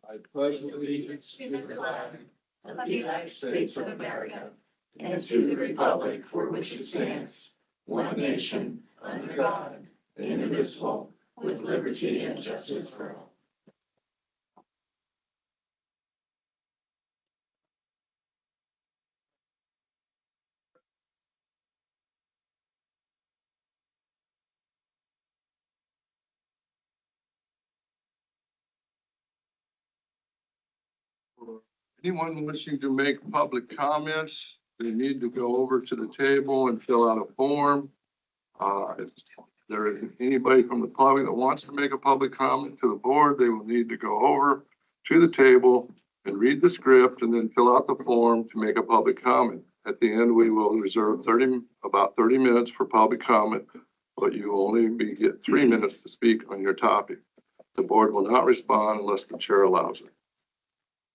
I pledge allegiance to the flag of the United States of America and to the republic for which it stands, one nation, under God, indivisible, with liberty and justice for all. Anyone wishing to make public comments, they need to go over to the table and fill out a form. If there is anybody from the public that wants to make a public comment to the board, they will need to go over to the table and read the script and then fill out the form to make a public comment. At the end, we will reserve about 30 minutes for public comment, but you will only get 3 minutes to speak on your topic. The board will not respond unless the chair allows it.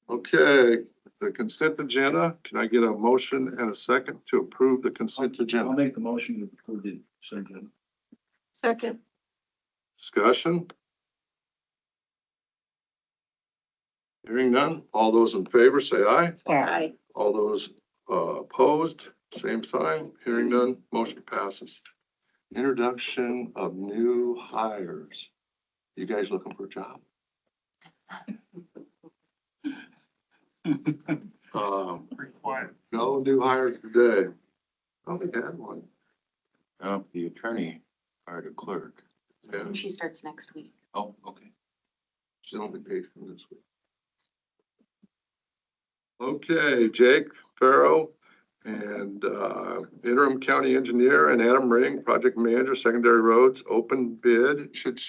Okay, the consent agenda. Can I get a motion and a second to approve the consent I'll agenda? make the motion to approve the consent agenda. Second. Discussion? Hearing none. All those in favor say aye. Aye. All those opposed, same sign. Hearing none, motion passes. Introduction of new hires. You guys looking for a job? Pretty quiet. No new hires today. Oh, we had one. The attorney hired a clerk. Yeah, And she starts next week. Oh, okay. she's on vacation this week. Okay, Jake Farrow and interim county engineer and Adam Ring, project manager, secondary roads, open bid. Should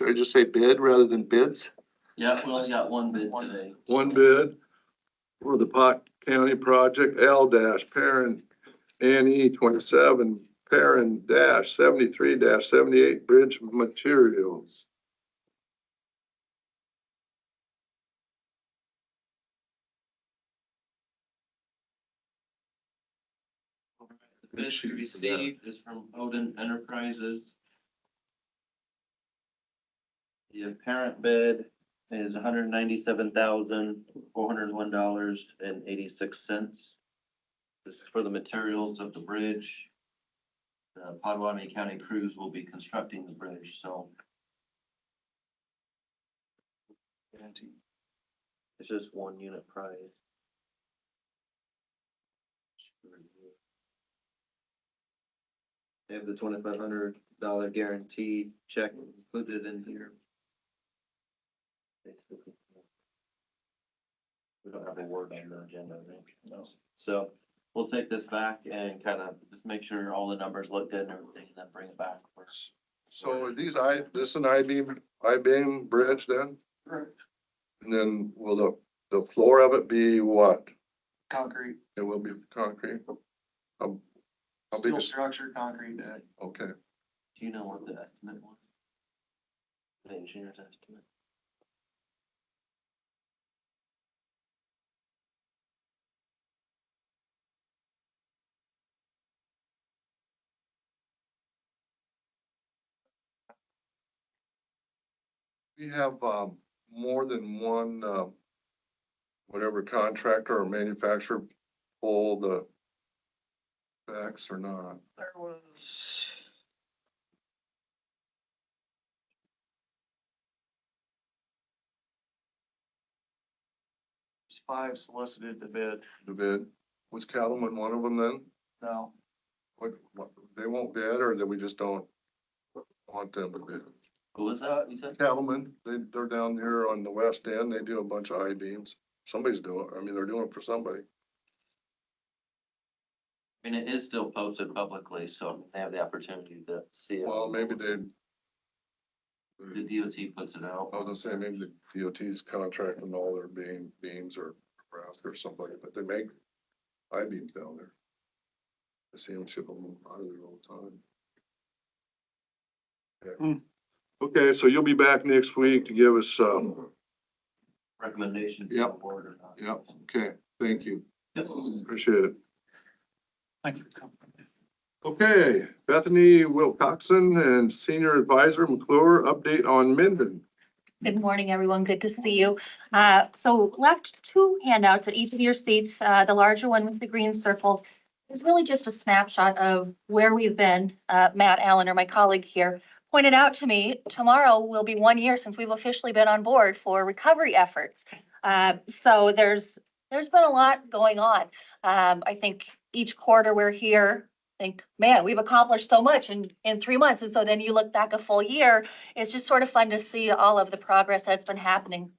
I just say bid rather than bids? Yeah, we only got one bid today. One bid for the Pot County project, L-Parent NE 27, Parent -73-78 bridge materials. The bid we received is from Odin Enterprises. The apparent bid is $197,401.86. This is for the materials of the bridge. The Potawatomi County crews will be constructing the bridge, so. It's just one unit price. They have the $2,500 guarantee check included in here. We don't have a word on the agenda, right? No. So we'll take this back and kind of just make sure all the numbers look good and everything, and then bring it back first. So are this is an I-beam bridge then? Correct. And then will the floor of it be what? Concrete, It will be concrete? How big steel is, structure, concrete deck. okay. Do you know what the estimate was? The engineer's estimate? We have, more than one, whatever contractor or manufacturer pull the specs or not? There was 5 solicited to bid. The bid, was Cattleman one of them then? No, What, they won't bid or that we just don't want them to bid? Who was that, you said? Cattleman, they're down here on the west end, they do a bunch of I-beams. Somebody's doing, I mean, they're doing it for somebody. I mean, it is still posted publicly, so they have the opportunity to see it. Well, maybe they, The DOT puts it out. I was gonna say, maybe the DOT's contracting all their beams or brass or somebody, but they make I-beams down there. I see them ship them out of there all the time. Okay. Okay, so you'll be back next week to give us, Recommendation to the Yep. board or not. yep, okay, thank you, Yep. appreciate it. thank you for coming. Okay, Bethany Wilcoxon and Senior Advisor McClure, update on Minden. Good morning, everyone. Good to see you. So left two handouts at each of your seats. The larger one with the green circles is really just a snapshot of where we've been. Matt Allen, or my colleague here, pointed out to me, tomorrow will be 1 year since we've officially been on board for recovery efforts. So there's been a lot going on. I think each quarter we're here, think, man, we've accomplished so much in 3 months. And so then you look back a full year, it's just sort of fun to see all of the progress that's been happening.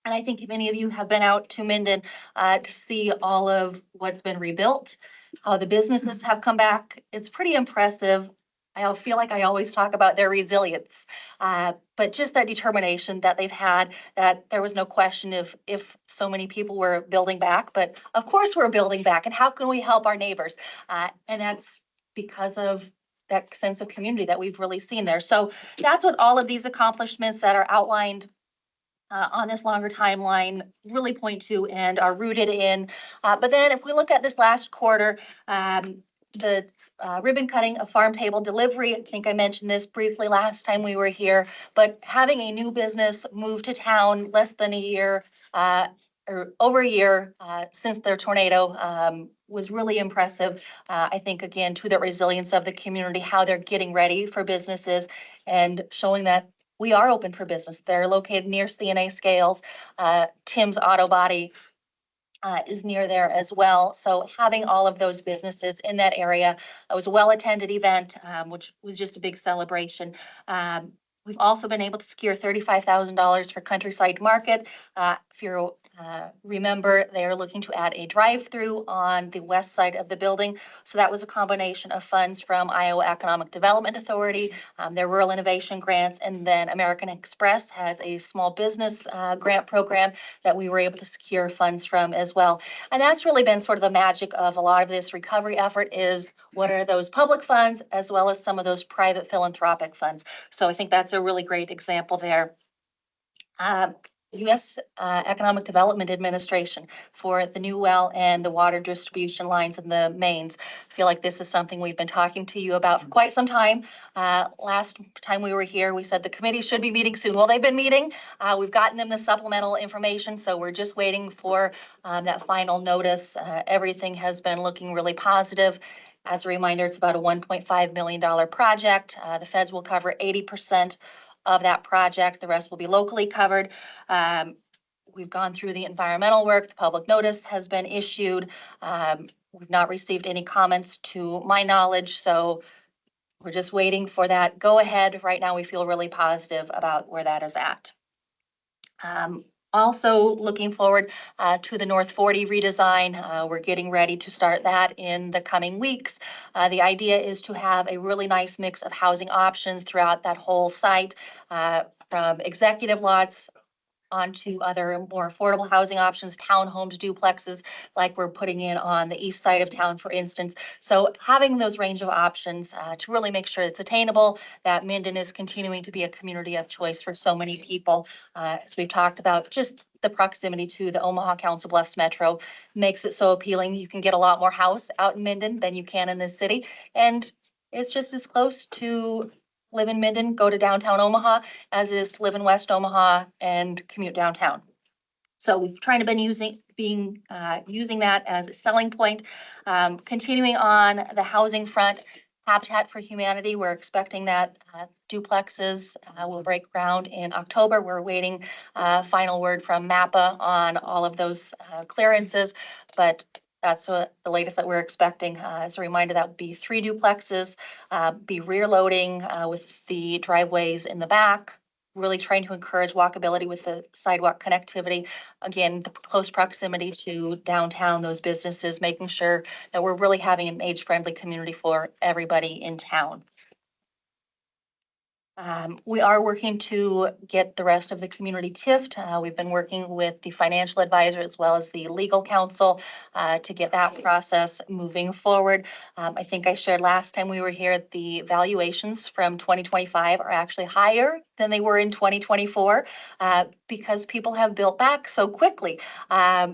And I think many of you have been out to Minden to see all of what's been rebuilt, how the businesses have come back. It's pretty impressive. I feel like I always talk about their resilience, but just that determination that they've had, that there was no question if so many people were building back, but of course we're building back, and how can we help our neighbors? And that's because of that sense of community that we've really seen there. So that's what all of these accomplishments that are outlined on this longer timeline really point to and are rooted in. But then if we look at this last quarter, the ribbon cutting of farm table delivery, I think I mentioned this briefly last time we were here, but having a new business move to town less than a year, or over a year since their tornado was really impressive. I think, again, to the resilience of the community, how they're getting ready for businesses and showing that we are open for business. They're located near CNA Scales. Tim's Auto Body is near there as well. So having all of those businesses in that area, it was a well-attended event, which was just a big celebration. We've also been able to secure $35,000 for Countryside Market. If you remember, they are looking to add a drive-through on the west side of the building. So that was a combination of funds from Iowa Economic Development Authority, their rural innovation grants, and then American Express has a small business grant program that we were able to secure funds from as well. And that's really been sort of the magic of a lot of this recovery effort, is what are those public funds as well as some of those private philanthropic funds. So I think that's a really great example there. U.S. Economic Development Administration for the new well and the water distribution lines and the mains. I feel like this is something we've been talking to you about for quite some time. Last time we were here, we said the committee should be meeting soon. Well, they've been meeting. We've gotten them the supplemental information, so we're just waiting for that final notice. Everything has been looking really positive. As a reminder, it's about a $1.5 million project. The feds will cover 80% of that project. The rest will be locally covered. We've gone through the environmental work. The public notice has been issued. We've not received any comments to my knowledge, so we're just waiting for that go ahead. Right now, we feel really positive about where that is at. Also looking forward to the North 40 redesign. We're getting ready to start that in the coming weeks. The idea is to have a really nice mix of housing options throughout that whole site, from executive lots onto other more affordable housing options, townhomes, duplexes, like we're putting in on the east side of town, for instance. So having those range of options to really make sure it's attainable, that Minden is continuing to be a community of choice for so many people. As we've talked about, just the proximity to the Omaha Council Bluffs Metro makes it so appealing. You can get a lot more house out in Minden than you can in this city. And it's just as close to live in Minden, go to downtown Omaha, as is to live in West Omaha and commute downtown. So we've tried to been using that as a selling point. Continuing on the housing front, Habitat for Humanity, we're expecting that duplexes will break ground in October. We're waiting final word from MAPA on all of those clearances, but that's what the latest that we're expecting. As a reminder, that would be 3 duplexes, be rear loading with the driveways in the back, really trying to encourage walkability with the sidewalk connectivity. Again, the close proximity to downtown, those businesses, making sure that we're really having an age-friendly community for everybody in town. We are working to get the rest of the community TIFT. We've been working with the financial advisor as well as the legal counsel to get that process moving forward. I think I shared last time we were here, the valuations from 2025 are actually higher than they were in 2024 because people have built back so quickly.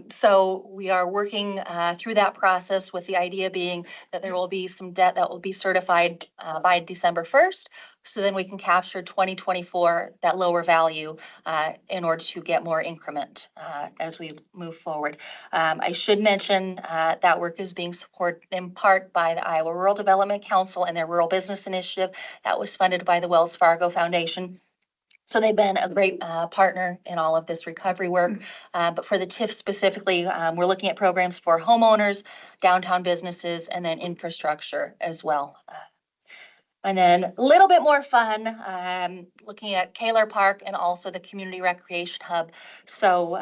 So we are working through that process, with the idea being that there will be some debt that will be certified by December 1st. So then we can capture 2024, that lower value, in order to get more increment, as we move forward. I should mention, that work is being supported in part by the Iowa Rural Development Council and their Rural Business Initiative that was funded by the Wells Fargo Foundation. So they've been a great partner in all of this recovery work. But for the TIF specifically, we're looking at programs for homeowners, downtown businesses, and then infrastructure as well. And then a little bit more fun, looking at Kaler Park and also the Community Recreation Hub. So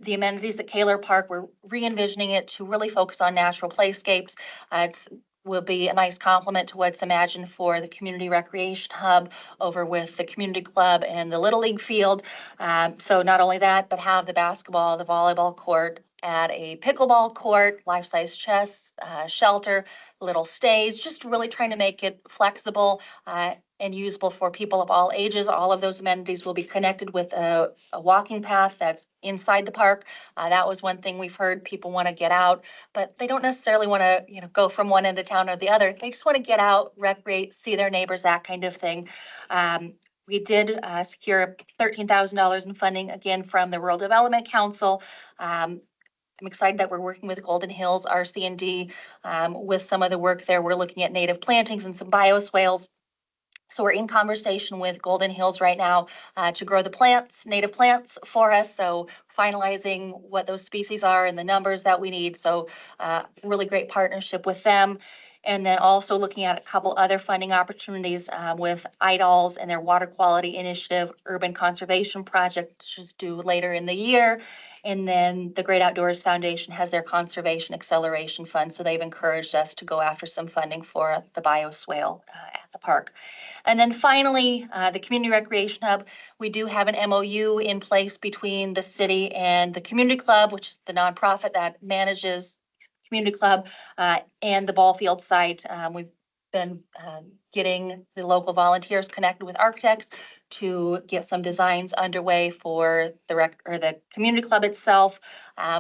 the amenities at Kaler Park, we're re-envisioning it to really focus on natural playscapes. It's will be a nice complement to what's imagined for the Community Recreation Hub over with the community club and the Little League field. So not only that, but have the basketball, the volleyball court, add a pickleball court, life-size chess, shelter, little stage, just really trying to make it flexible and usable for people of all ages. All of those amenities will be connected with a walking path that's inside the park. That was one thing we've heard. People want to get out, but they don't necessarily want to, go from one end of town or the other. They just want to get out, recreate, see their neighbors, that kind of thing. We did secure $13,000 in funding, again, from the Rural Development Council. I'm excited that we're working with Golden Hills RC&D with some of the work there. We're looking at native plantings and some bioswales. So we're in conversation with Golden Hills right now to grow the plants, native plants for us. So finalizing what those species are and the numbers that we need. So really great partnership with them. And then also looking at a couple other funding opportunities with IDOLS and their water quality initiative, urban conservation project, which is due later in the year. And then the Great Outdoors Foundation has their conservation acceleration fund. So they've encouraged us to go after some funding for the bioswale at the park. And then finally, the Community Recreation Hub, we do have an MOU in place between the city and the community club, which is the nonprofit that manages community club, and the ball field site. We've been getting the local volunteers connected with architects to get some designs underway for the community club itself.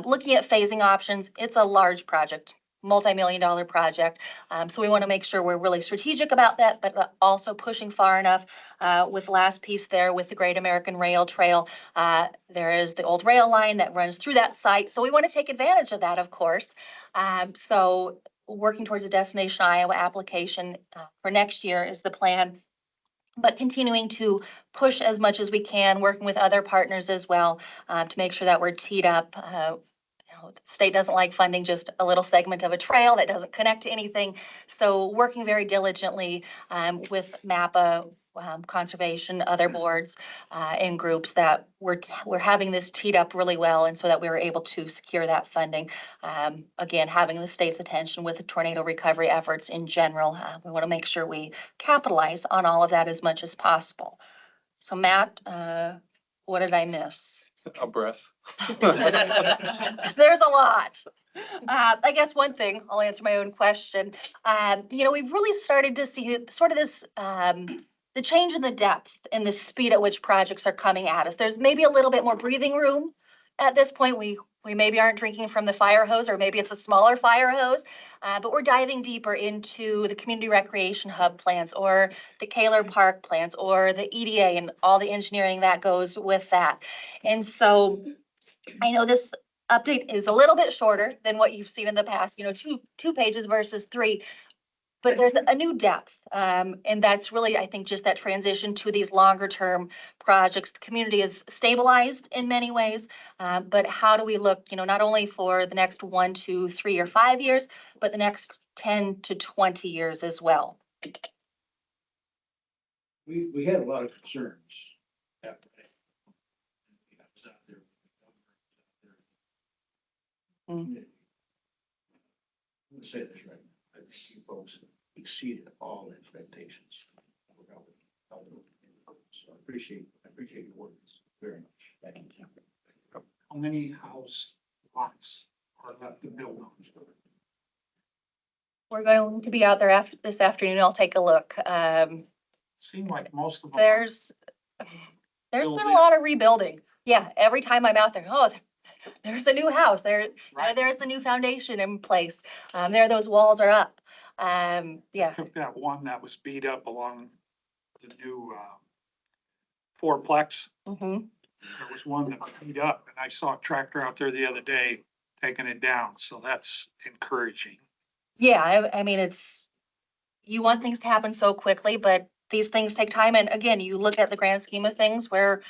Looking at phasing options, it's a large project, multi-million-dollar project. So we want to make sure we're really strategic about that, but also pushing far enough. With last piece there with the Great American Rail Trail, there is the old rail line that runs through that site. So we want to take advantage of that, of course. So working towards a Destination Iowa application for next year is the plan, but continuing to push as much as we can, working with other partners as well to make sure that we're teed up. The state doesn't like funding just a little segment of a trail that doesn't connect to anything. So working very diligently with MAPPA, conservation, other boards and groups that we're having this teed up really well, and so that we were able to secure that funding. Again, having the state's attention with the tornado recovery efforts in general, we want to make sure we capitalize on all of that as much as possible. So Matt, what did I miss? A breath. There's a lot. I guess one thing, I'll answer my own question. We've really started to see sort of this, the change in the depth and the speed at which projects are coming at us. There's maybe a little bit more breathing room at this point. We maybe aren't drinking from the fire hose, or maybe it's a smaller fire hose, but we're diving deeper into the Community Recreation Hub plans, or the Kaler Park plans, or the EDA and all the engineering that goes with that. And so I know this update is a little bit shorter than what you've seen in the past, two pages versus 3. But there's a new depth, and that's really, I think, just that transition to these longer term projects. The community is stabilized in many ways, but how do we look, not only for the next 1, 2, 3, or 5 years, but the next 10 to 20 years as well? We had a lot of concerns after that. I was out there. I'm gonna say this right. I think you folks exceeded all expectations. So I appreciate your words very much. Thank you. How many house lots are left to build on? We're going to be out there this afternoon. I'll take a look. Seemed like most of them. There's been a lot of rebuilding. Yeah, every time I'm out there, there's a new house. There's the new foundation in place. Those walls are up. Yeah. Took that one that was beat up along the new, fourplex. Mhm. There was one that beat up, and I saw a tractor out there the other day taking it down, so that's encouraging. Yeah, I mean, you want things to happen so quickly, but these things take time. And again, you look at the grand scheme of things, we're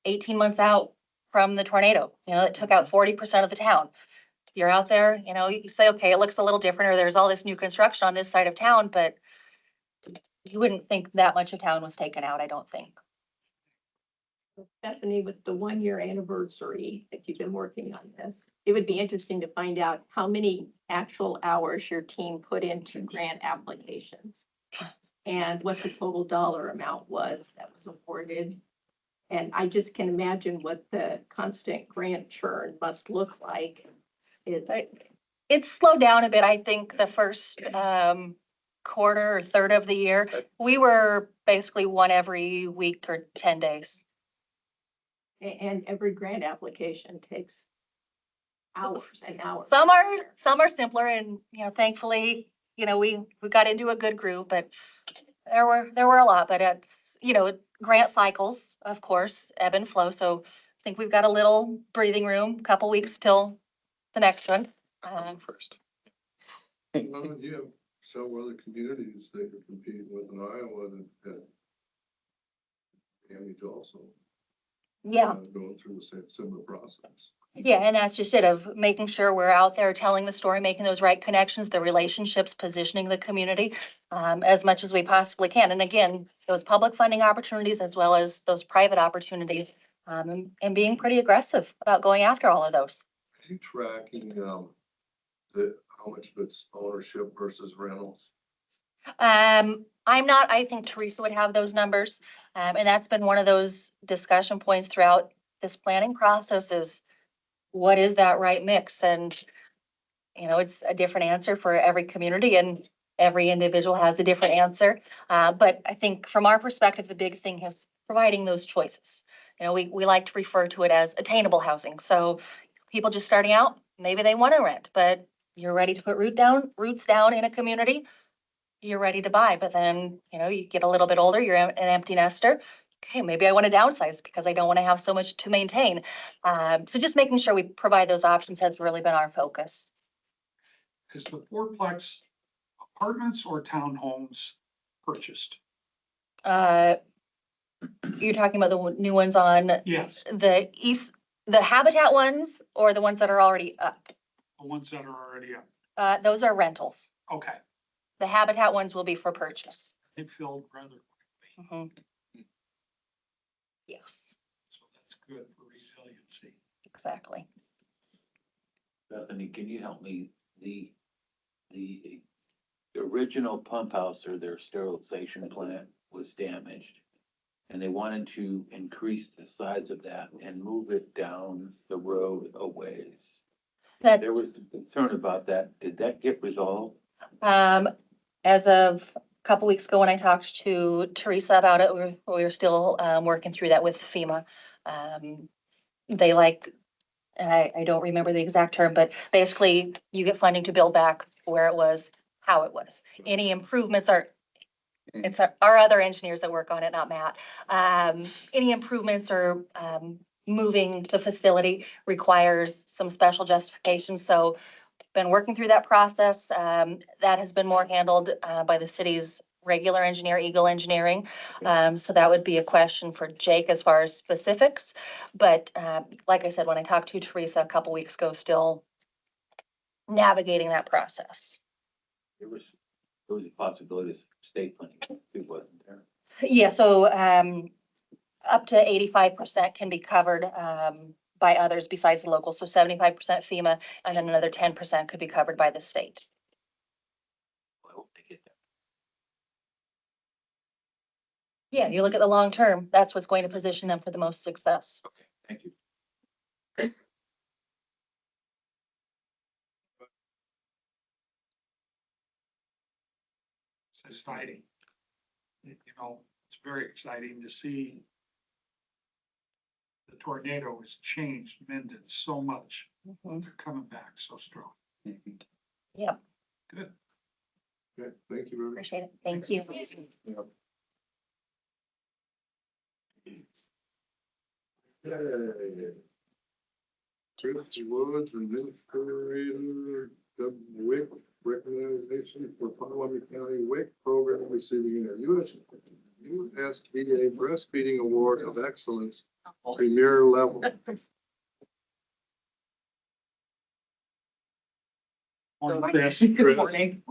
18 months out from the tornado, it took out 40% of the town. You're out there, you say, okay, it looks a little different, or there's all this new construction on this side of town, but you wouldn't think that much of town was taken out, I don't think. Stephanie, with the 1 year anniversary that you've been working on this, it would be interesting to find out how many actual hours your team put into grant applications and what the total dollar amount was that was awarded. And I just can imagine what the constant grant churn must look like. It's slowed down a bit, I think, the first quarter or third of the year. We were basically one every week or 10 days. And every grant application takes hours and hours. Some are simpler and, thankfully, we got into a good groove, but there were a lot, but it's, grant cycles, of course, ebb and flow. So I think we've got a little breathing room, couple weeks till the next one. First. Well, you have several other communities that you're competing with in Iowa that damage also. Yeah. Going through the same similar process. Yeah, and that's just it, of making sure we're out there telling the story, making those right connections, the relationships, positioning the community as much as we possibly can. And again, those public funding opportunities as well as those private opportunities, and being pretty aggressive about going after all of those. Are you tracking, how much of it's ownership versus rentals? I'm not, I think Teresa would have those numbers. And that's been one of those discussion points throughout this planning process is what is that right mix? And, it's a different answer for every community and every individual has a different answer. But I think from our perspective, the big thing is providing those choices. We like to refer to it as attainable housing. So people just starting out, maybe they want to rent, but you're ready to put roots down in a community. You're ready to buy, but then, you get a little bit older, you're an empty nester. Okay, maybe I want to downsize because I don't want to have so much to maintain. So just making sure we provide those options has really been our focus. Is the fourplex apartments or townhomes purchased? You're talking about the new ones on Yes, the east, the Habitat ones or the ones that are already up? the ones that are already up. Those are rentals. Okay, The Habitat ones will be for purchase. it filled rather quickly, Mhm. Yes, so that's good for resiliency. exactly. Bethany, can you help me? The original pump house or their sterilization plant was damaged. And they wanted to increase the size of that and move it down the road a ways. That, There was some concern about that. Did that get resolved? as of a couple weeks ago, when I talked to Teresa about it, we were still, working through that with FEMA. They like, and I don't remember the exact term, but basically you get funding to build back where it was, how it was. Any improvements it's our other engineers that work on it, not Matt. Any improvements or, moving the facility requires some special justification. So been working through that process. That has been more handled by the city's regular engineer, Eagle Engineering. So that would be a question for Jake as far as specifics. But like I said, when I talked to Teresa a couple weeks ago, still navigating that process. There was a possibility of state funding too, wasn't there? Yeah, so up to 85% can be covered by others besides the local. So 75% FEMA, and then another 10% could be covered by the state. Well, I hope they get that. Yeah, you look at the long term, that's what's going to position them for the most success. Okay, thank you. It's exciting. It's very exciting to see the tornado has changed Minden so much. Mhm. They're coming back so strong. Yep, Good. Okay, thank you very much. appreciate it. Thank you. Yep. Okay. Christie Woods, Administrator, WIC, recognition for Potawatomi County WIC program receiving a USDA Breastfeeding Award of Excellence, Premier Level. Morning, Chris. Good Chris. morning.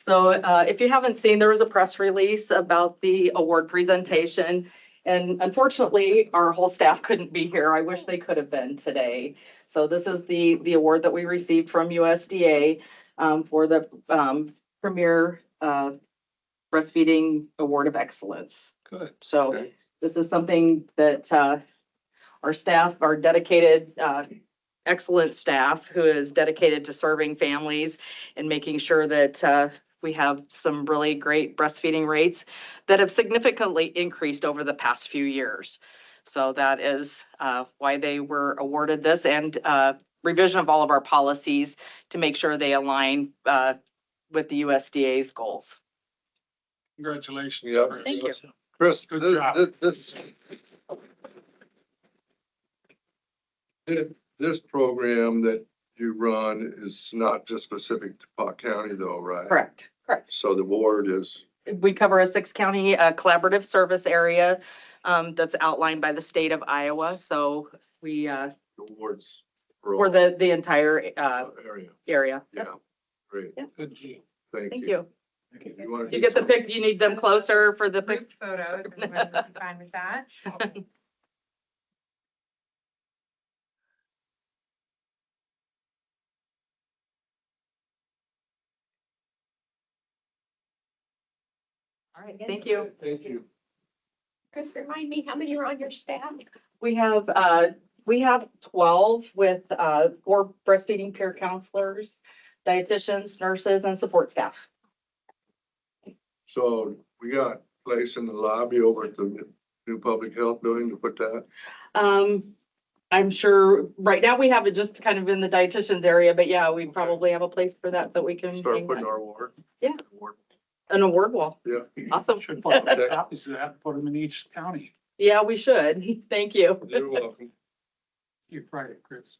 So if you haven't seen, there was a press release about the award presentation. And unfortunately, our whole staff couldn't be here. I wish they could have been today. So this is the award that we received from USDA for the Premier Breastfeeding Award of Excellence. Good. So Okay. this is something that our staff, our dedicated excellent staff who is dedicated to serving families and making sure that we have some really great breastfeeding rates that have significantly increased over the past few years. So that is why they were awarded this, and revision of all of our policies to make sure they align with the USDA's goals. Congratulations. Yep. Chris. Thank you. Chris, Good this, job. this program that you run is not just specific to Pot County though, right? Correct, correct. So the ward is, We cover a 6-county collaborative service area that's outlined by the state of Iowa. So we, the wards for all the entire area. area. Yeah, great. Yeah. Good deal. Thank you. You wanna You do get the some- pic, you need them closer for the pic. Group photos, everyone would be fine with that. All right, thank you. Thank you. Chris, remind me, how many are on your staff? We have 12 with 4 breastfeeding peer counselors, dietitians, nurses, and support staff. So we got place in the lobby over at the new public health building to put that. I'm sure right now we have it just kind of in the dietitian's area, but yeah, we probably have a place for that we can Start hang putting that. our ward. Yeah. Ward. An award wall. Yeah. Awesome. Should put copies of that, put them in each county. Yeah, we should. Thank you. You're welcome. See you Friday, Chris.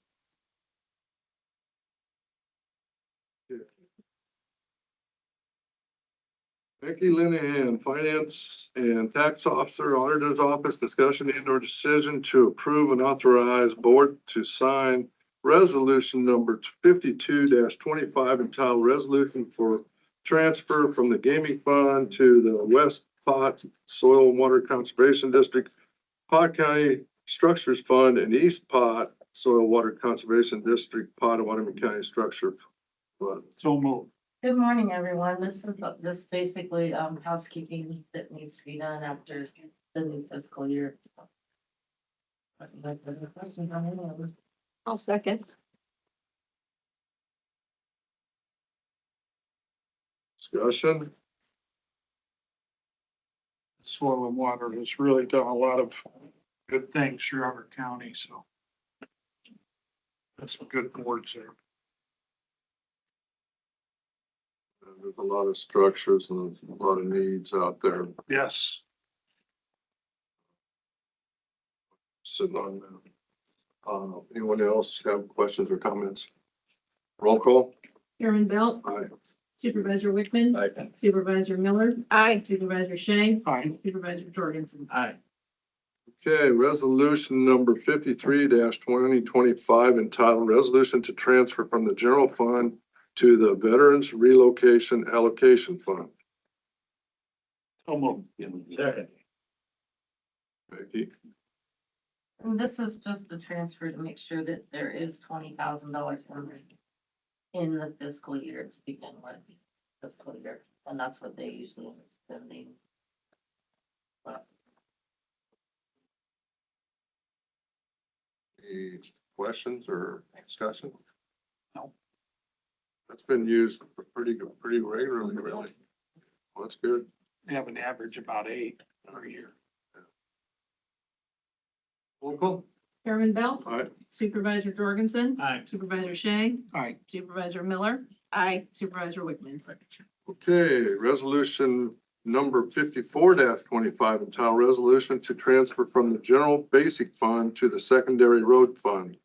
Becky Linehan, Finance and Tax Officer, Auditor's Office, discussion and or decision to approve and authorize board to sign resolution number 52-25 entitled Resolution for Transfer from the Gaming Fund to the West Pot Soil and Water Conservation District, Pot County Structures Fund, and East Pot Soil Water Conservation District, Potawatomi County Structure Fund. So move. Good morning, everyone. This is this basically housekeeping that needs to be done after the new fiscal year. I'll second. Discussion? Soil and Water has really done a lot of good things throughout our county, so. That's some good boards there. There's a lot of structures and a lot of needs out there Yes. sitting on them. Anyone else have questions or comments? Roll call? Karen Belt, Aye. Supervisor Wickman, Aye. Supervisor Miller, Aye. Supervisor Shea, Aye. Supervisor Jorgensen. Aye. Okay, resolution number 53-2025 entitled Resolution to Transfer from the General Fund to the Veterans Relocation Allocation Fund. So move. Second. Becky? And this is just a transfer to make sure that there is $20,000 in the fiscal year to begin with, fiscal year, and that's what they usually are spending. But Any questions or discussion? No. That's been used pretty regularly, really. Well, that's good. They have an average about 8 per year. Roll call? Karen Belt, Aye. Supervisor Jorgensen, Aye. Supervisor Shea, Aye. Supervisor Miller, Aye. Supervisor Wickman. Okay, resolution number 54-25, entitled Resolution to Transfer from the General Basic Fund to the Secondary Road Fund.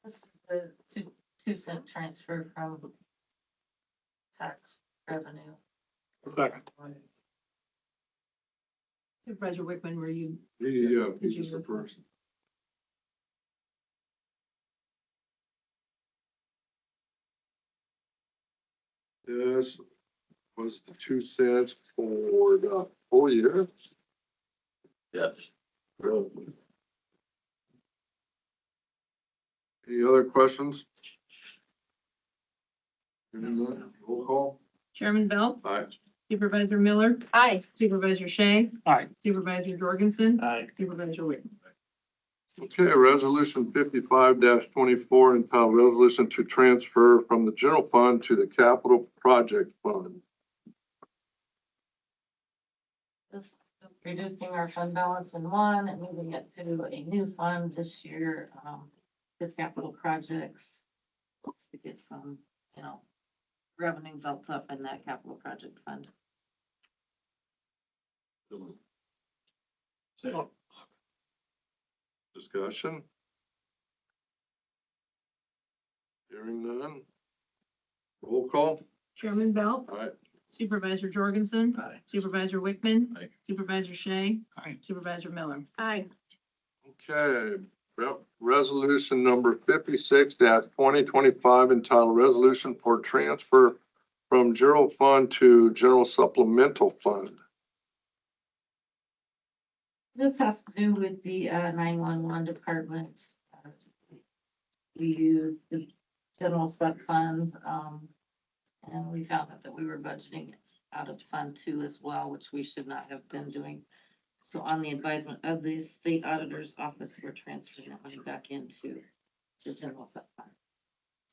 This is the 2 cent transfer from tax revenue. Second. Supervisor Wickman, were you? Yeah, Did he's you just the move first. This was the 2 cents for the whole year. Yes. Really? Any other questions? Hearing none, roll call. Chairman Belt, Aye. Supervisor Miller, Aye. Supervisor Shay, Aye. Supervisor Jorgensen, Aye. Supervisor Wickman. Okay, resolution 55-24, entitled Resolution to Transfer from the General Fund to the Capital Project Fund. This is reducing our fund balance in one and moving it to a new fund this year, for capital projects. To get some, revenue built up in that capital project fund. Second. Discussion? Hearing none. Roll call. Chairman Belt, Aye. Supervisor Jorgensen, Aye. Supervisor Wickman, Aye. Supervisor Shay, Aye. Supervisor Miller. Aye. Okay, resolution number 56-2025, entitled Resolution for Transfer from General Fund to General Supplemental Fund. This has to do with the 911 department. We use the general sub fund, and we found out that we were budgeting it out of Fund 2 as well, which we should not have been doing. So on the advisement of the state auditor's office, we're transferring that money back into the general sub fund.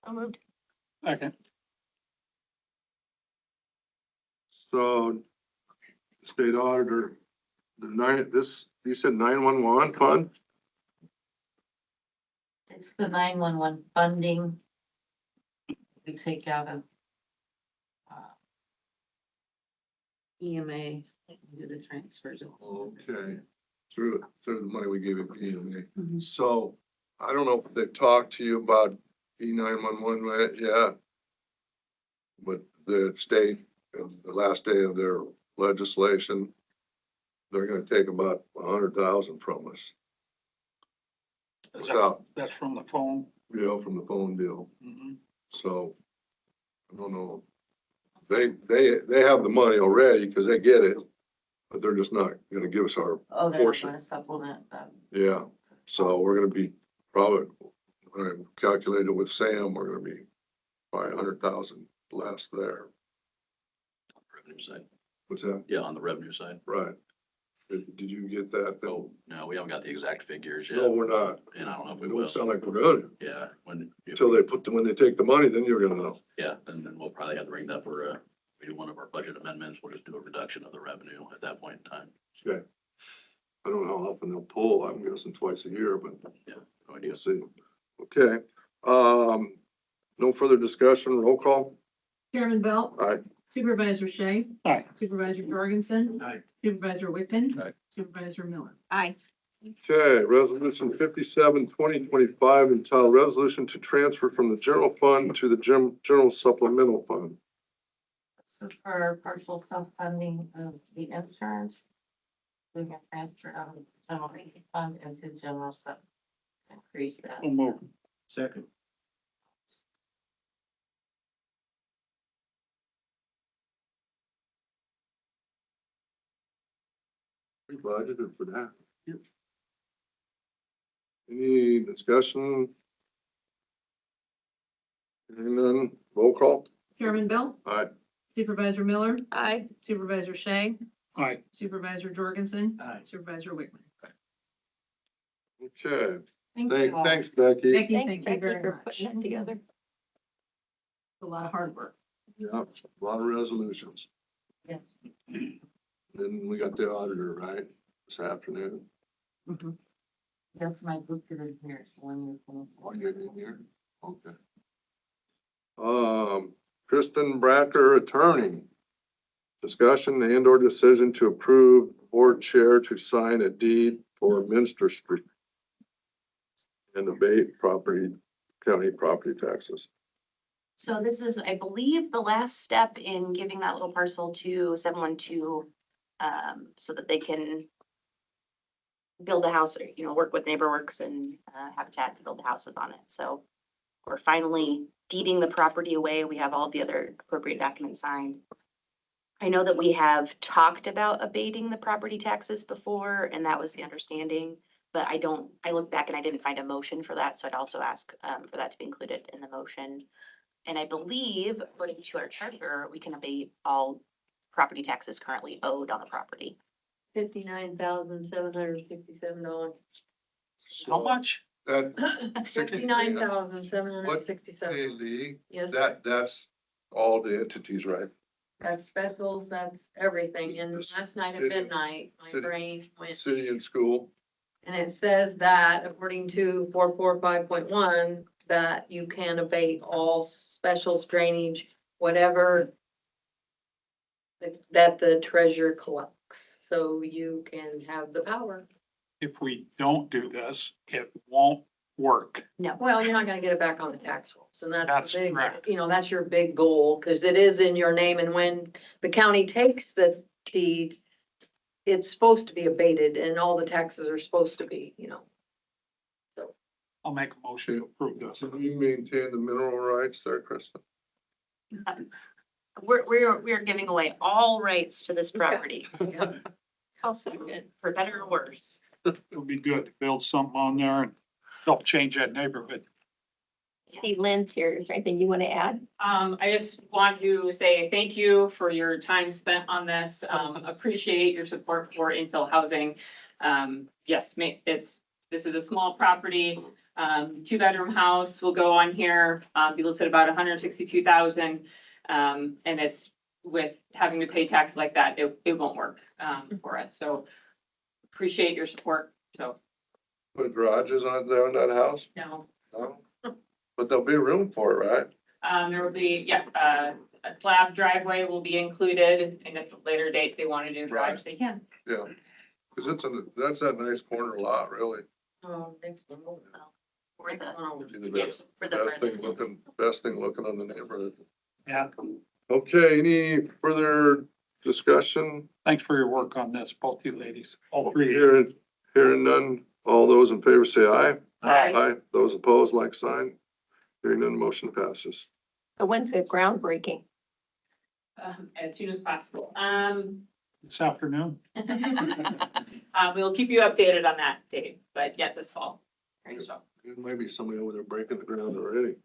So moved. Second. So, state auditor, you said 911 fund? It's the 911 funding we take out of EMA, and do the transfers. Okay, through the money we gave it EMA. Mhm. So, I don't know if they've talked to you about E911 yet, but the state, the last day of their legislation, they're gonna take about 100,000 from us. Is Without, That's from the phone. from the phone bill. Mhm. So, I don't know. They have the money already because they get it, but they're just not gonna give us our Oh, they're portion. going to supplement that. Yeah, so we're gonna be probably, when I calculate it with Sam, we're gonna be probably 100,000 less there. Revenue side. What's that? Yeah, on the revenue side. Right. Did you get that? Oh, no, we haven't got the exact figures yet. No, we're not. And I don't know if It we don't will. sound like we're gonna. Yeah, when When they take the money, then you're gonna know. yeah, and then we'll probably have to bring that for, we do one of our budget amendments. We'll just do a reduction of the revenue at that point in time. Okay. I don't know how often they'll pull. I'm guessing twice a year, but Yeah, no idea. we'll see. Okay. No further discussion. Roll call. Chairman Belt, Aye. Supervisor Shay, Aye. Supervisor Jorgensen, Aye. Supervisor Wickman, Aye. Supervisor Miller. Aye. Okay, resolution 57-2025, entitled Resolution to Transfer from the General Fund to the General Supplemental Fund. This is for partial self-funding of the insurance. We can transfer out of the general fund into general sub. Increase that. So moved. Second. We budgeted for that. Any discussion? Hearing none, roll call. Chairman Belt, Aye. Supervisor Miller, Aye. Supervisor Shay, Aye. Supervisor Jorgensen, Aye. Supervisor Wickman. Okay, Thank you all. thanks, Becky. Becky, Thanks, thank you Becky, very for much. putting that together. A lot of hard work. Yeah, a lot of resolutions. Yes. Then we got the auditor, right, this afternoon. That's my book to the here, so when you finish. Oh, you're in here? Okay. Kristen Bracker, attorney. Discussion and or decision to approve board chair to sign a deed for Minster Street and abate county property taxes. So this is, I believe, the last step in giving that little parcel to 712, so that they can build a house or, work with NeighborWorks and Habitat to build the houses on it. So we're finally deeding the property away. We have all the other appropriate documents signed. I know that we have talked about abating the property taxes before, and that was the understanding. But I looked back and I didn't find a motion for that, so I'd also ask for that to be included in the motion. And I believe, according to our charter, we can abate all property taxes currently owed on the property. $59,767. How much? That, $59,767. hey, Lee, Yes, that's all the entities, right? that's specials, that's everything. And This last night at city- midnight, my city- brain went. City and school. And it says that according to 445.1, that you can abate all specials, drainage, whatever that the treasurer collects. So you can have the power. If we don't do this, it won't work. Well, you're not gonna get it back on the tax rolls, and That's that's the big, correct. that's your big goal, because it is in your name, and when the county takes the deed, it's supposed to be abated, and all the taxes are supposed to be, I'll make a motion to approve this. Do you maintain the mineral rights there, Kristen? We're giving away all rights to this property, I'll second. for better or worse. It would be good to build something on there and help change that neighborhood. See, Lynn's here. Is there anything you want to add? I just want to say thank you for your time spent on this. Appreciate your support for infill housing. Yes, this is a small property, 2-bedroom house will go on here, be listed about 162,000. And it's with having to pay tax like that, it won't work, for us. So appreciate your support. So, Put garages on there on that house? no. No? But there'll be room for it, right? There will be, a slab driveway will be included, and if at a later date they want to do garage, they can. Yeah. Cause that's that nice corner lot, really. next one over. For Next the, one over. Be the Yes, best, for the best thing looking on the neighborhood. Yeah, Okay, any further discussion? thanks for your work on this, both you ladies, all three. of you. Hearing none, all those in favor say aye. Aye. Aye. Those opposed, like sign. Hearing none, motion passes. So when's the groundbreaking? As soon as possible. This afternoon. We'll keep you updated on that date, but this fall. So, There might be somebody over there breaking the ground already.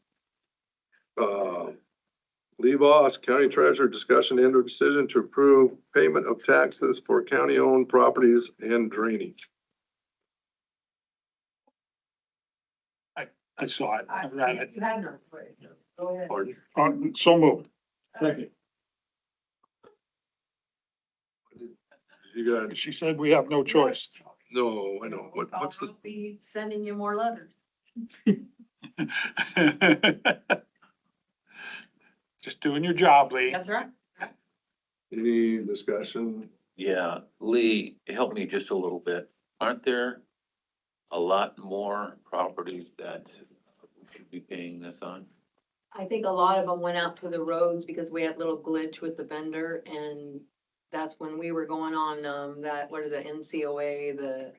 Lee Boss, County Treasurer, discussion and or decision to approve payment of taxes for county-owned properties and drainage. I saw it, I read it. You had no way. Go ahead. Pardon? So moved. Second. You got, She said we have no choice. no, I know. What's the, I'll be sending you more letters. Just doing your job, Lee. That's right. any discussion? Yeah, Lee, help me just a little bit. Aren't there a lot more properties that we should be paying this on? I think a lot of them went out to the roads because we had a little glitch with the vendor, and that's when we were going on, that, what is it, NCOA, I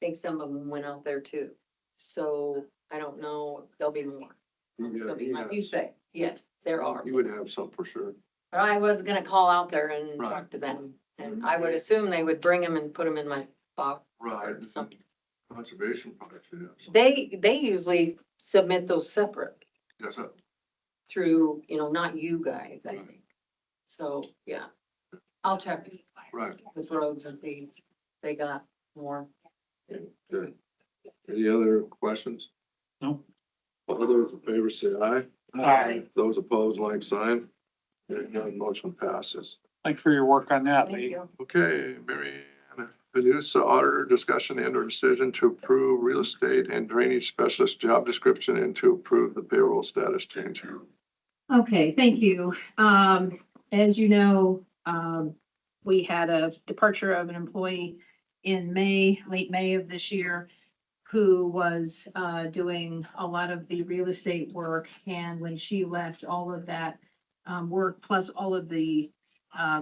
think some of them went out there too. So I don't know, there'll be more. It's gonna be like you say, yes, there are. You would have some for sure. But I was gonna call out there and Right. talk to them, and I would assume they would bring them and put them in my box Right. or something. Conservation probably should have some. They usually submit those separate Yes, sir. through, not you guys, I think. So, yeah, I'll check Right. with roads and see if they got more. Good. Any other questions? No. All those in favor say aye. Aye. Those opposed, like sign. Hearing none, motion passes. Thanks for your work on that, Thank Lee. you. Okay, Mary Ann Venusa, auditor, discussion and or decision to approve real estate and drainage specialist job description and to approve the payroll status change. Okay, thank you. As you know, We had a departure of an employee in May, late May of this year, who was doing a lot of the real estate work. And when she left, all of that work, plus all of the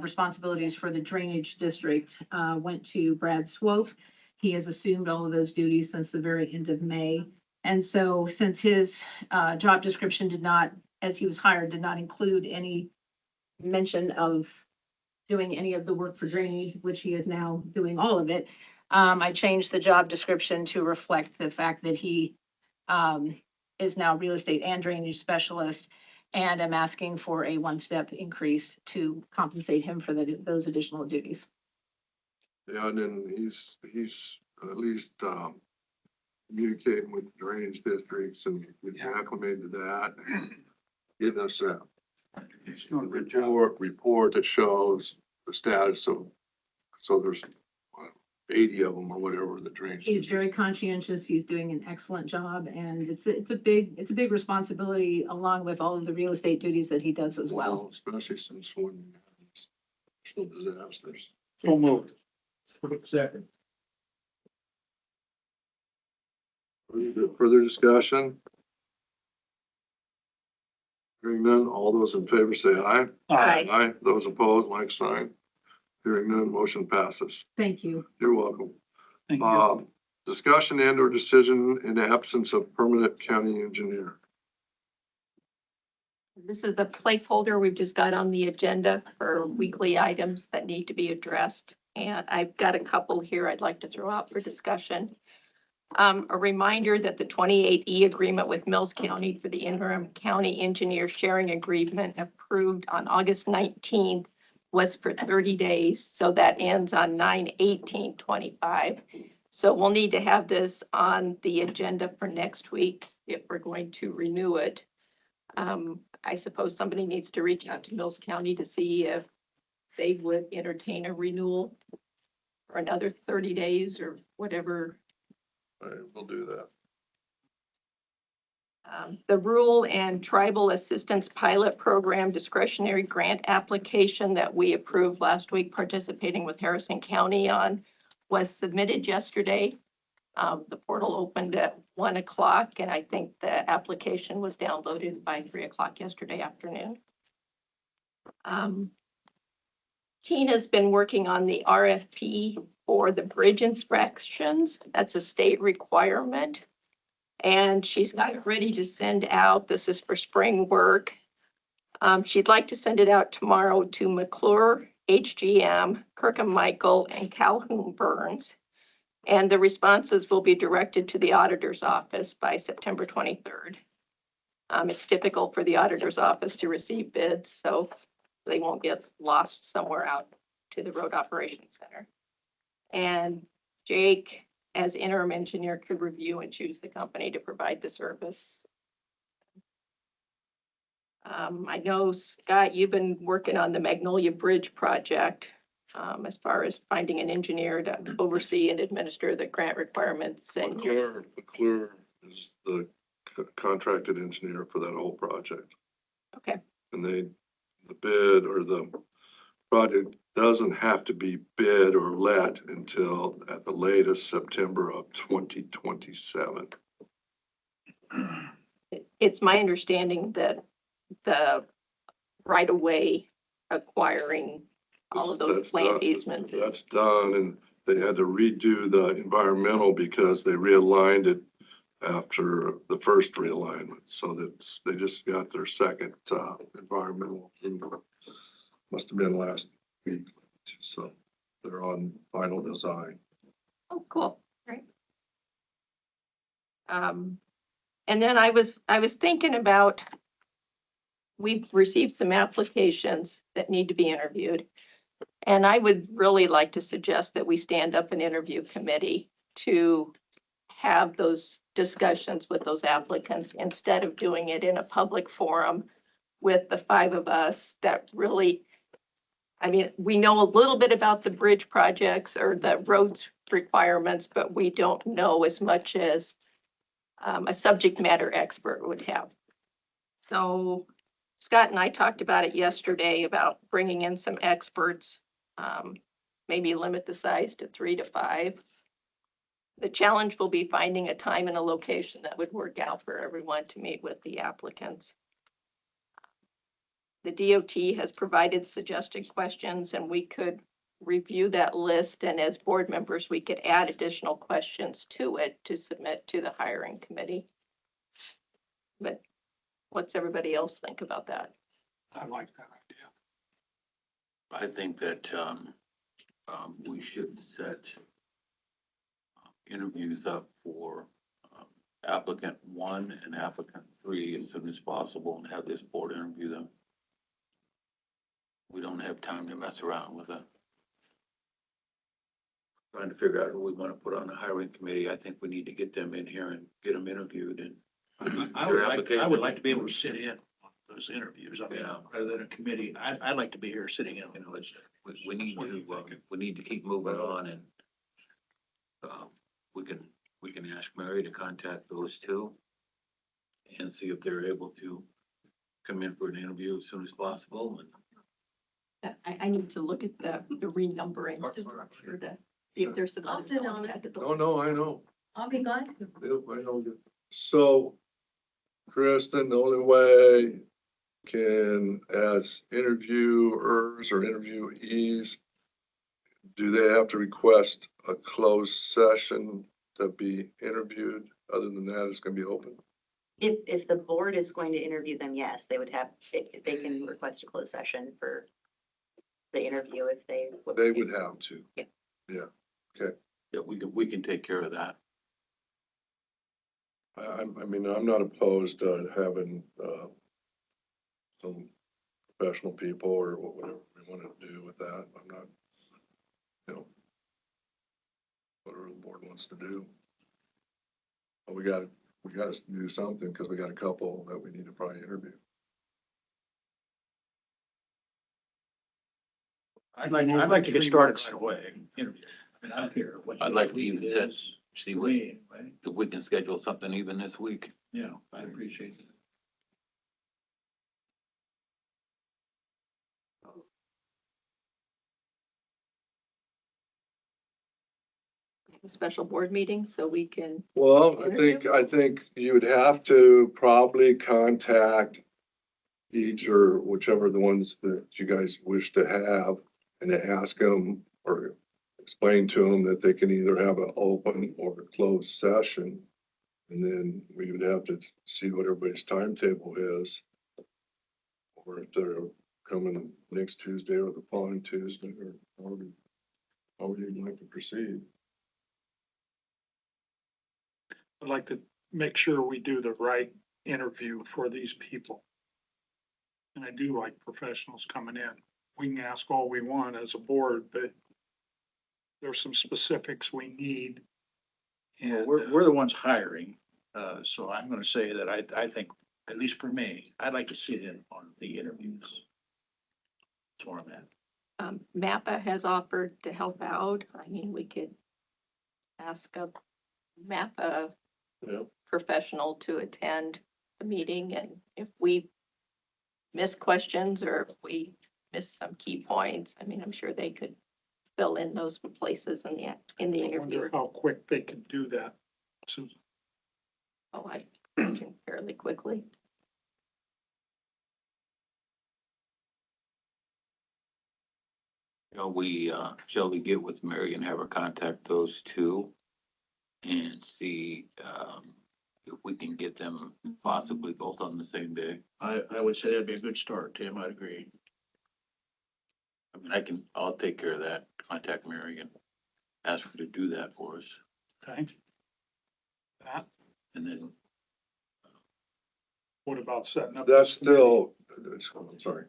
responsibilities for the drainage district, went to Brad Swope. He has assumed all of those duties since the very end of May. And so since his job description did not, as he was hired, did not include any mention of doing any of the work for drainage, which he is now doing all of it, I changed the job description to reflect the fact that he is now real estate and drainage specialist. And I'm asking for a one-step increase to compensate him for those additional duties. Yeah, and then he's at least, communicating with drainage districts and getting acclimated to that. Getting us a He's doing a good job. report that shows the status of, so there's what, 80 of them or whatever the drainage. He's very conscientious. He's doing an excellent job, and it's a big responsibility along with all of the real estate duties that he does as well. Especially since when you have natural disasters. So moved. Second. Further discussion? Hearing none, all those in favor say aye. Aye. Aye. Those opposed, like sign. Hearing none, motion passes. Thank you. You're welcome. Thank you. Discussion and or decision in the absence of permanent county engineer. This is the placeholder we've just got on the agenda for weekly items that need to be addressed. And I've got a couple here I'd like to throw out for discussion. A reminder that the 28E agreement with Mills County for the interim county engineer sharing agreement approved on August 19th was for 30 days. So that ends on 9/18/25. So we'll need to have this on the agenda for next week if we're going to renew it. I suppose somebody needs to reach out to Mills County to see if they would entertain a renewal for another 30 days or whatever. All right, we'll do that. The Rural and Tribal Assistance Pilot Program discretionary grant application that we approved last week, participating with Harrison County on, was submitted yesterday. The portal opened at 1 o'clock, and I think the application was downloaded by 3 o'clock yesterday afternoon. Tina's been working on the RFP for the bridge inspections. That's a state requirement. And she's got it ready to send out. This is for spring work. She'd like to send it out tomorrow to McClure, HGM, Kirkham Michael, and Calhoun Burns. And the responses will be directed to the auditor's office by September 23rd. It's typical for the auditor's office to receive bids, so they won't get lost somewhere out to the road operations center. And Jake, as interim engineer, could review and choose the company to provide the service. I know, Scott, you've been working on the Magnolia Bridge project as far as finding an engineer to oversee and administer the grant requirements. And McClure is the contracted engineer for that whole project. okay, And the bid or the project doesn't have to be bid or let until at the latest September of 2027. it's my understanding that the right of way acquiring all of those That's land done. easements. That's done, and they had to redo the environmental because they realigned it after the first realignment. So that's, they just got their second environmental approval. Must have been last week. So they're on final design. Oh, cool, great. And then I was thinking about, we've received some applications that need to be interviewed. And I would really like to suggest that we stand up an interview committee to have those discussions with those applicants instead of doing it in a public forum with the 5 of us that really, I mean, we know a little bit about the bridge projects or the roads requirements, but we don't know as much as a subject matter expert would have. So Scott and I talked about it yesterday about bringing in some experts. Maybe limit the size to 3 to 5. The challenge will be finding a time and a location that would work out for everyone to meet with the applicants. The DOT has provided suggested questions and we could review that list, and as board members, we could add additional questions to it to submit to the hiring committee. But what's everybody else think about that? I like that idea. I think that, we should set interviews up for applicant 1 and applicant 3 as soon as possible and have this board interview them. We don't have time to mess around with it. Trying to figure out who we want to put on the hiring committee. I think we need to get them in here and get them interviewed and. I would like to be able to sit in on those interviews, I mean, rather than a committee. I'd like to be here sitting in, you know, it's. We need to keep moving on and, we can ask Mary to contact those 2 and see if they're able to come in for an interview as soon as possible. And I need to look at the renumbering structure to see if there's I'll another. sit on it. No, I know. I'll be glad to. Yep, I know. So, Kristen, the only way can, as interviewers or interviewees, do they have to request a closed session to be interviewed? Other than that, it's gonna be open? If the board is going to interview them, yes, they would have, they can request a closed session for the interview if they. They would have to. Yeah. Yeah, yeah, we can take care of that. I mean, I'm not opposed to having, some professional people or whatever we wanna do with that. I'm not, you know, whatever the board wants to do. But we gotta do something, because we got a couple that we need to probably interview. I'd like to get started right away, interview. I mean, I don't care what. I'd like to week even it set, is, see for what, me anyway. if we can schedule something even this week. Yeah, I appreciate it. A special board meeting so we can. Well, I think you would have to probably contact each or whichever the ones that you guys wish to have and to ask them or explain to them that they can either have an open or a closed session. And then we would have to see what everybody's timetable is. Or if they're coming next Tuesday or the following Tuesday or however you'd like to proceed. I'd like to make sure we do the right interview for these people. And I do like professionals coming in. We can ask all we want as a board, but there's some specifics we need. Well, And we're the ones hiring, so I'm gonna say that I think, at least for me, I'd like to sit in on the interviews. That's where I'm at. MAPPA has offered to help out. I mean, we could ask a MAPPA Yeah. professional to attend the meeting, and if we miss questions or if we miss some key points, I mean, I'm sure they could fill in those places in the I interview. wonder how quick they can do that, Susan. Oh, I imagine fairly quickly. Shall we get with Mary and have her contact those 2 and see, if we can get them possibly both on the same day? I would say that'd be a good start, Tim, I'd agree. I mean, I'll take care of that, contact Mary and ask her to do that for us. Okay? That, And then, what about setting up? That's the committee? still, I'm sorry.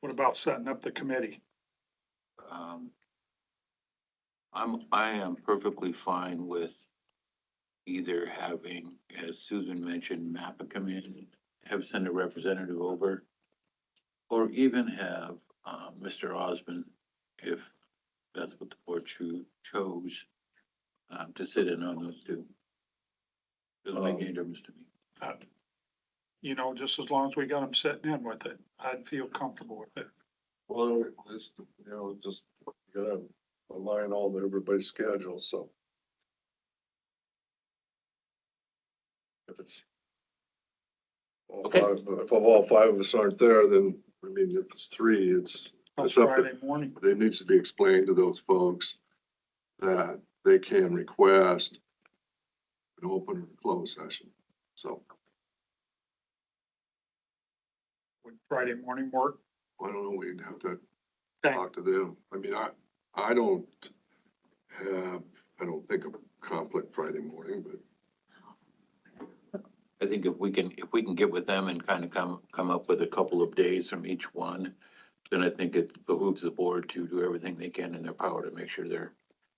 What about setting up the committee? I am perfectly fine with either having, as Susan mentioned, MAPPA come in, have send a representative over, or even have, Mr. Osmond, if that's what the board chose, to sit in on those 2. Doesn't make any difference to me. you know, just as long as we got them sitting in with it, I'd feel comfortable with it. Well, just, you know, just gotta align all the everybody's schedules, so. If it's all Okay. five, if all five of us aren't there, then, I mean, if it's three, it's It's up to, Friday morning. it needs to be explained to those folks that they can request an open or closed session, so. Would Friday morning work? I don't know, we'd have to Okay. talk to them. I mean, I don't have, I don't think of conflict Friday morning, but I think if we can get with them and kind of come up with a couple of days from each one, then I think it behooves the board to do everything they can in their power to make sure they're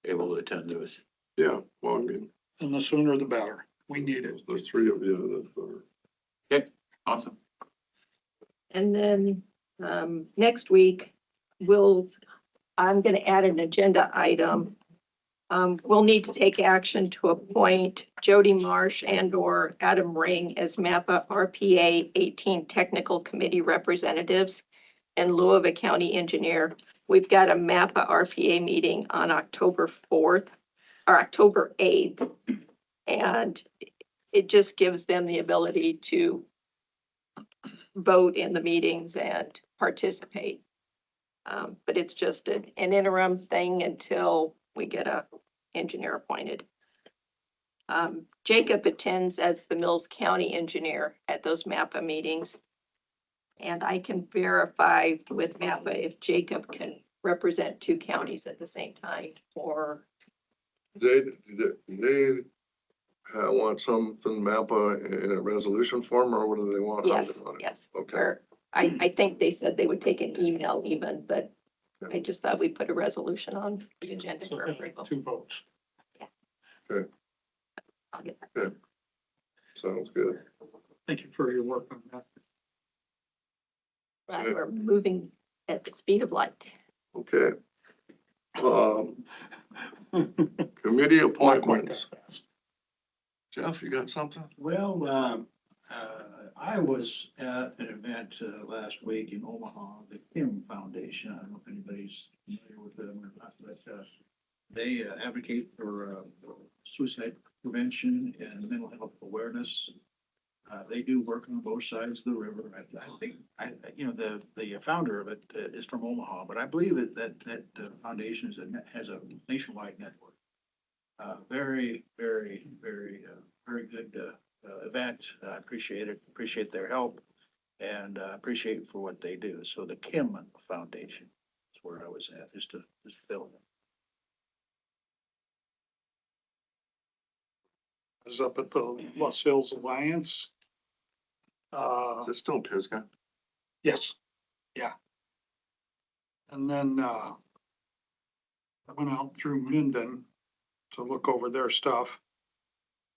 able to attend to us. yeah, well, I mean, And the sooner the better. We need it. there's three of you that are. Awesome. And then, next week, I'm gonna add an agenda item. We'll need to take action to appoint Jody Marsh and or Adam Ring as MAPPA RPA 18 Technical Committee representatives in lieu of a county engineer. We've got a MAPPA RPA meeting on October 4th or October 8th. And it just gives them the ability to vote in the meetings and participate. But it's just an interim thing until we get a engineer appointed. Jacob attends as the Mills County engineer at those MAPPA meetings. And I can verify with MAPPA if Jacob can represent two counties at the same time, or They want something MAPPA in a resolution form, or what do they want? How do yes, they want it? yes. Okay. Or I think they said they would take an email even, but I just thought we'd put a resolution on the agenda So, for approval. 2 votes. I'll get that. Sounds good. Thank you for your work on that. Right, we're moving at the speed of light. Okay. Committee appointments. Jeff, you got something? Well, I was at an event last week in Omaha, the Kim Foundation. I don't know if anybody's familiar with them or not, but they advocate for suicide prevention and mental health awareness. They do work on both sides of the river. I think, you know, the founder of it is from Omaha, but I believe that foundation has a nationwide network. Very, very, very good event. I appreciate it, appreciate their help, and appreciate for what they do. So the Kim Foundation is where I was at, just fill in. I was up at the Los Hills Alliance. Is it still Pisgah? Yes, yeah. And then, I went out through Minden to look over their stuff.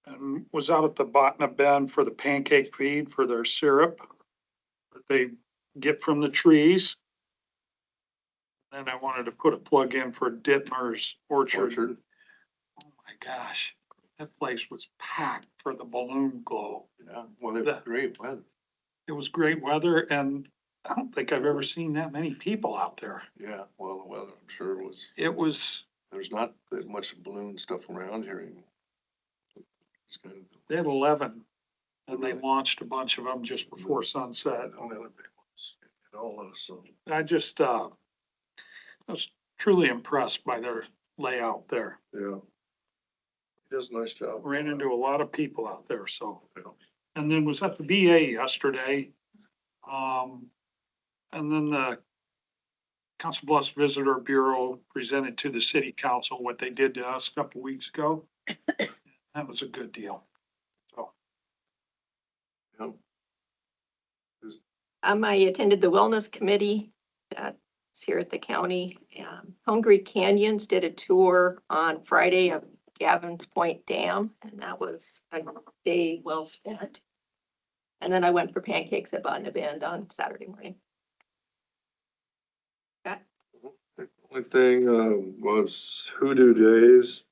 And was out at the Botna Bend for the pancake feed for their syrup that they get from the trees. Then I wanted to put a plug in for Dittmer's Orchard. Oh my gosh, that place was packed for the balloon glow. Yeah, well, they've got great weather. It was great weather and I don't think I've ever seen that many people out there. Yeah, well, the weather, I'm sure was, It was, there's not that much balloon stuff around here anymore. It's kind of, they had 11 and they launched a bunch of them just before sunset. one of the big ones, and all of us, so. I just, I was truly impressed by their layout there. Yeah. He does a nice job. Ran into a lot of people out there, so. Yeah. And then was at the VA yesterday. And then the Council Bluffs Visitor Bureau presented to the city council what they did to us a couple weeks ago. That was a good deal. So, I attended the wellness committee that's here at the county. Hungry Canyons did a tour on Friday of Gavin's Point Dam, and that was a day well spent. And then I went for pancakes at Botna Bend on Saturday morning. The only thing, was Hoodoo Days.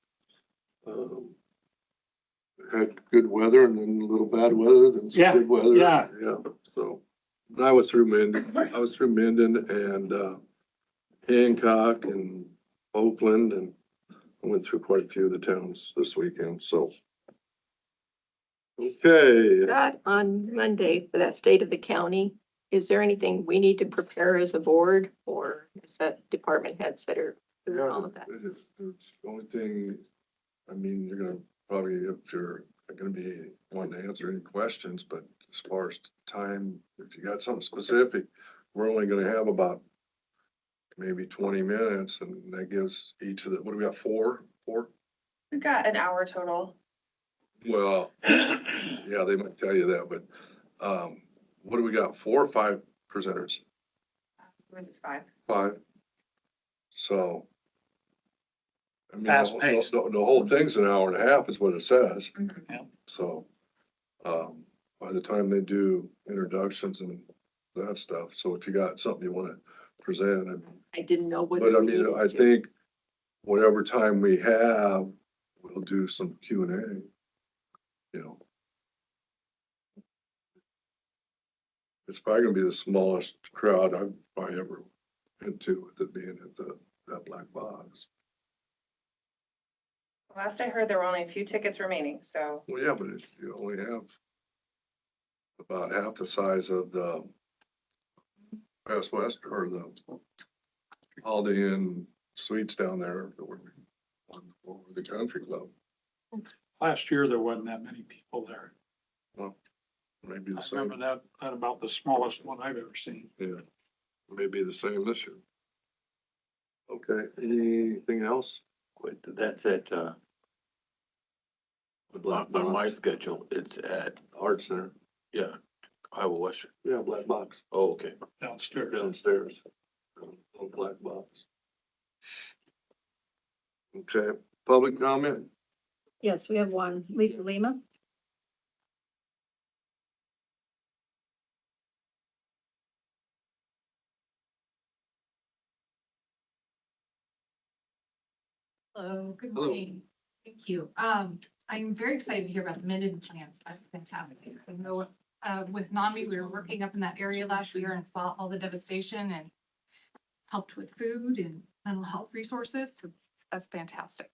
had good weather and then a little bad weather, then some Yeah, good weather. yeah. Yeah, so, and I was through Minden and, Hancock and Oakland, and I went through quite a few of the towns this weekend, so. Okay, Scott, on Monday for that state of the county, is there anything we need to prepare as a board, or is that department heads that are doing all of that? it's the only thing, I mean, you're gonna probably, if you're gonna be wanting to answer any questions, but as far as time, if you got something specific, we're only gonna have about maybe 20 minutes, and that gives each of the, what do we got, four? We've got an hour total. Well, yeah, they might tell you that, but, what do we got, 4 or 5 presenters? I believe it's 5. 5? So. I mean, Fast paced. the whole thing's an hour and a half is what it says. Mhm. Yeah. So, by the time they do introductions and that stuff, so if you got something you wanna present, I didn't know but whether I we mean, needed I to. think whatever time we have, we'll do some Q&A, you know. It's probably gonna be the smallest crowd I've probably ever been to, with it being at that black box. Last I heard, there were only a few tickets remaining, so Well, yeah, but you only have about half the size of the Best West or the Holiday Inn suites down there over the country club. Last year, there wasn't that many people there. Maybe the I same, remember that about the smallest one I've ever seen. yeah, maybe the same this year. Okay, anything else? Wait, that's at, The black on my box, schedule, it's at, Art Center, yeah, Iowa Western. yeah, black box Oh, okay. Downstairs. downstairs. Little black box. Okay, public comment? Yes, we have one. Lisa Lima. Hello, good Hello. morning. Thank you. I'm very excited to hear about the Minden plants. That's fantastic. I know, with NAMI, we were working up in that area last year and saw all the devastation and helped with food and mental health resources. So that's fantastic.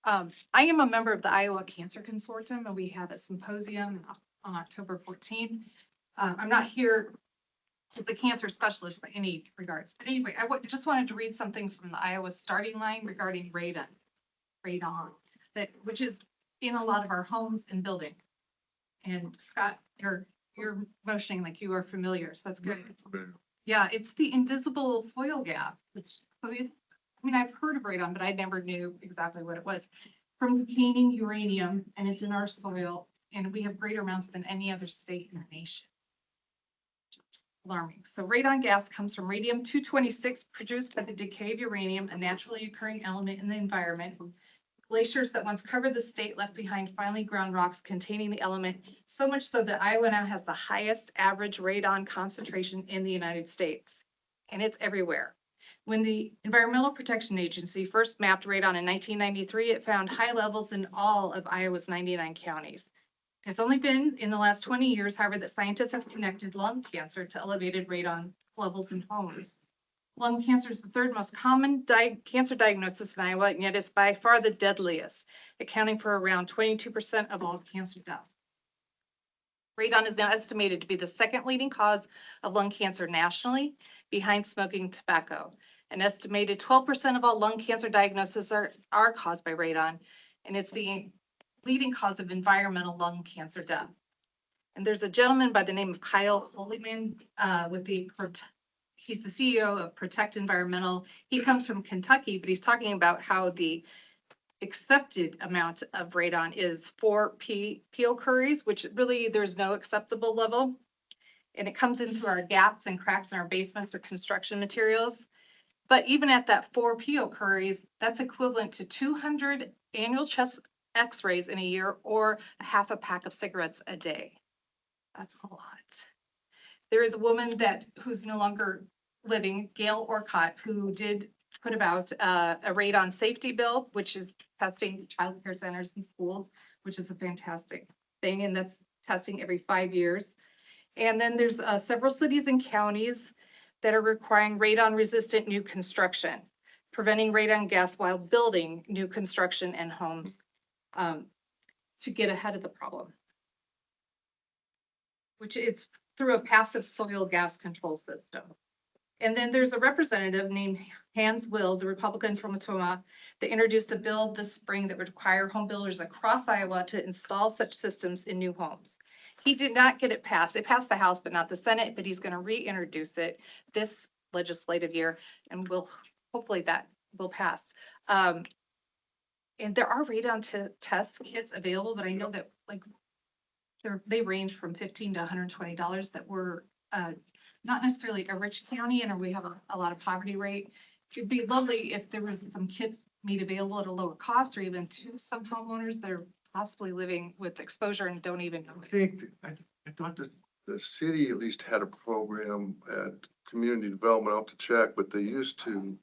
I am a member of the Iowa Cancer Consortium, and we had a symposium on October 14th. I'm not here as a cancer specialist by any regards. But anyway, just wanted to read something from the Iowa starting line regarding radon, which is in a lot of our homes and buildings. And Scott, you're motioning like you are familiar, so that's good. Yeah, it's the invisible soil gas, I've heard of radon, but I never knew exactly what it was. From containing uranium, and it's in our soil, and we have greater amounts than any other state in the nation. Alarming. So radon gas comes from radium-226 produced by the decay of uranium, a naturally occurring element in the environment. Glaciers that once covered the state left behind finely ground rocks containing the element, so much so that Iowa now has the highest average radon concentration in the United States. And it's everywhere. When the Environmental Protection Agency first mapped radon in 1993, it found high levels in all of Iowa's 99 counties. It's only been in the last 20 years, however, that scientists have connected lung cancer to elevated radon levels in homes. Lung cancer is the third most common cancer diagnosis in Iowa, and yet it's by far the deadliest, accounting for around 22% of all cancer deaths. Radon is now estimated to be the second leading cause of lung cancer nationally, behind smoking tobacco. An estimated 12% of all lung cancer diagnoses are caused by radon, and it's the leading cause of environmental lung cancer death. And there's a gentleman by the name of Kyle Holyman he's the CEO of Protect Environmental. He comes from Kentucky, but he's talking about how the accepted amount of radon is 4 picocuries, which really there's no acceptable level. And it comes in through our gaps and cracks in our basements or construction materials. But even at that 4 picocuries, that's equivalent to 200 annual chest x-rays in a year or a half a pack of cigarettes a day. That's a lot. There is a woman who's no longer living, Gail Orcott, who did put about a radon safety bill, which is testing childcare centers and schools, which is a fantastic thing, and that's testing every 5 years. And then there's several cities and counties that are requiring radon-resistant new construction, preventing radon gas while building new construction and homes to get ahead of the problem, which is through a passive soil gas control system. And then there's a representative named Hans Wills, a Republican from Ottumwa, that introduced a bill this spring that would require home builders across Iowa to install such systems in new homes. He did not get it passed. It passed the House, but not the Senate, but he's going to reintroduce it this legislative year, and hopefully that will pass. And there are radon test kits available, but I know that like they range from $15 to $120 that were not necessarily a rich county and we have a lot of poverty rate. It'd be lovely if there was some kits made available at a lower cost or even to some homeowners that are possibly living with exposure and don't even know it. I thought that the city at least had a program at community development. I'll have to check, but they used to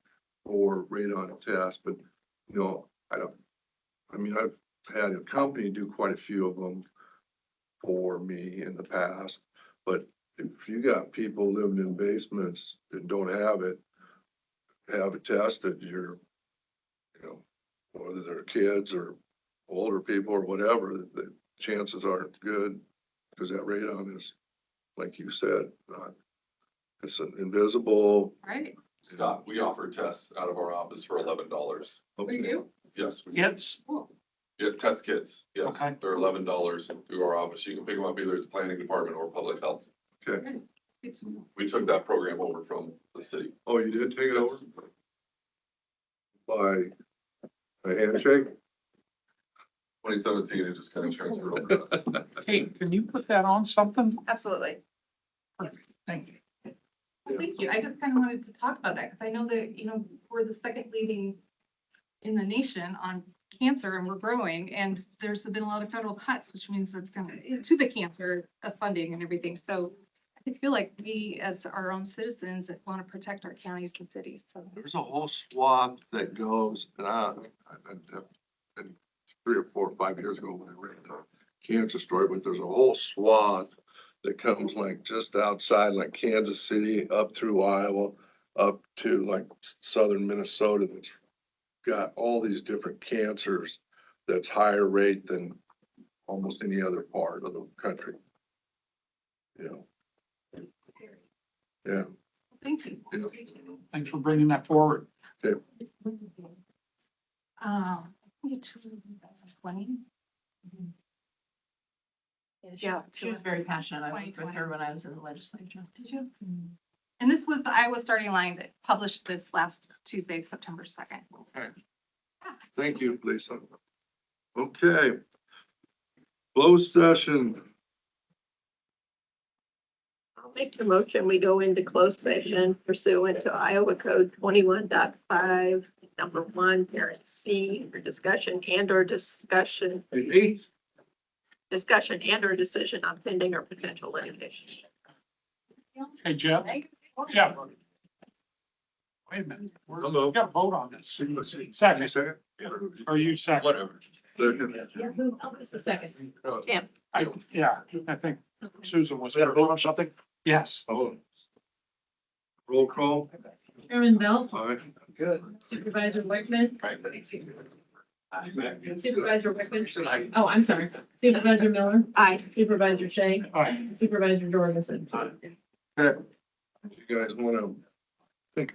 for radon tests, but I've had a company do quite a few of them for me in the past, but if you got people living in basements that don't have it tested, whether they're kids or older people or whatever, the chances aren't good because that radon is, like you said, it's invisible. Right. Scott, we offer tests out of our office for $11. We do? Yes. we do. Kids? Yeah, test kits, yes. Okay. They're $11 through our office. You can pick them up either at the planning department or public health. Okay. We took that program over from the city. Oh, you did take it over? Yes. By a handshake? 2017, it just kind of transferred over to us. Kate, can you put that on something? Absolutely. Thank you. Well, thank you. I just kind of wanted to talk about that because I know that, we're the second leading in the nation on cancer and we're growing and there's been a lot of federal cuts, which means that's kind of to the cancer funding and everything. So I feel like we as our own citizens want to protect our counties and cities. So There's a whole swath that goes, and and 3 or 4 or 5 years ago when I read the cancer story, but there's a whole swath that comes like just outside like Kansas City, up through Iowa, up to like southern Minnesota that's got all these different cancers that's higher rate than almost any other part of the country. Yeah. thank you. Yeah. Thanks for bringing that forward. Okay. I think it's 2020. Yeah. She was very passionate. I worked with 2020. her when I was in the legislature. Did you? And this was the Iowa Starting Line that published this last Tuesday, September 2nd. Okay. Thank you, Lisa. Okay. Closed session. I'll make the motion. We go into closed session pursuant to Iowa Code 21.5, number 1, parent C, for discussion and or discussion and or decision on pending or potential litigation. Hey, Jeff? Jeff? Wait a minute. Hello. We got to vote on this. Second. Second? Or you second? Whatever. Second. Who's the second? Tim. Yeah, I think Susan was. We got to vote on something? Yes. Oh. Roll call. Chairman Belt, Aye. good. Supervisor Wickman, Supervisor Wickman. Oh, I'm sorry. Supervisor Miller, Aye. Supervisor Shea, Aye. Supervisor Jorgensen. Okay. You guys want to think